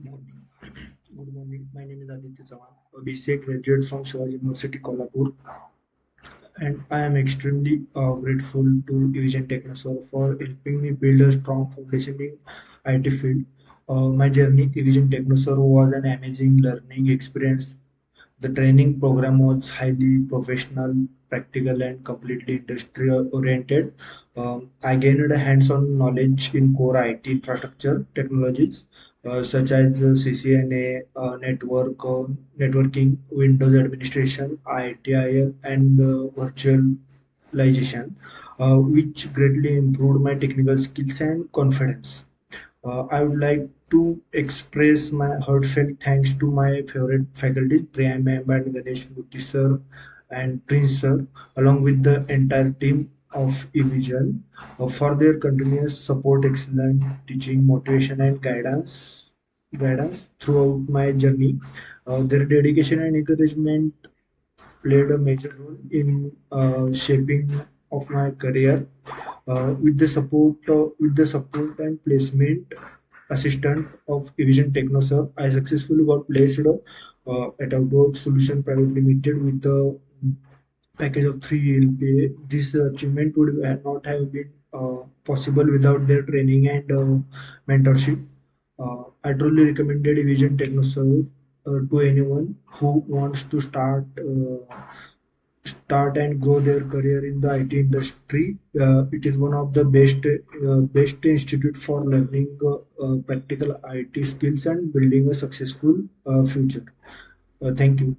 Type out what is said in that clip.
Morning. Good morning. My name is Aditya Chavan, a BCA graduate from Shivaji University, Kolhapur, and I am extremely grateful to Vision Technosaur for helping me build a strong foundation in IT field. My journey in Vision Technosaur was an amazing learning experience. The training program was highly professional, practical, and completely industry oriented. I gained a hands-on knowledge in core IT infrastructure technologies such as CCNA, networking, Windows administration, ITIL, and virtualization, which greatly improved my technical skills and confidence. I would like to express my heartfelt thanks to my favorite faculty, Priya ma'am and Ganesh Murthy sir and Prince sir, along with the entire team of eVision for their continuous support, excellent teaching, motivation, and guidance throughout my journey. Their dedication and encouragement played a major role in shaping of my career. With the support and placement assistant of Evision Technosur, I successfully got placed at Outwork Solution Private Limited with a package of 3 LPA. This achievement would not have been possible without their training and mentorship. I truly recommended Evision Technosur to anyone who wants to start and grow their career in the IT industry. It is one of the best institute for learning practical IT skills and building a successful future. Thank you.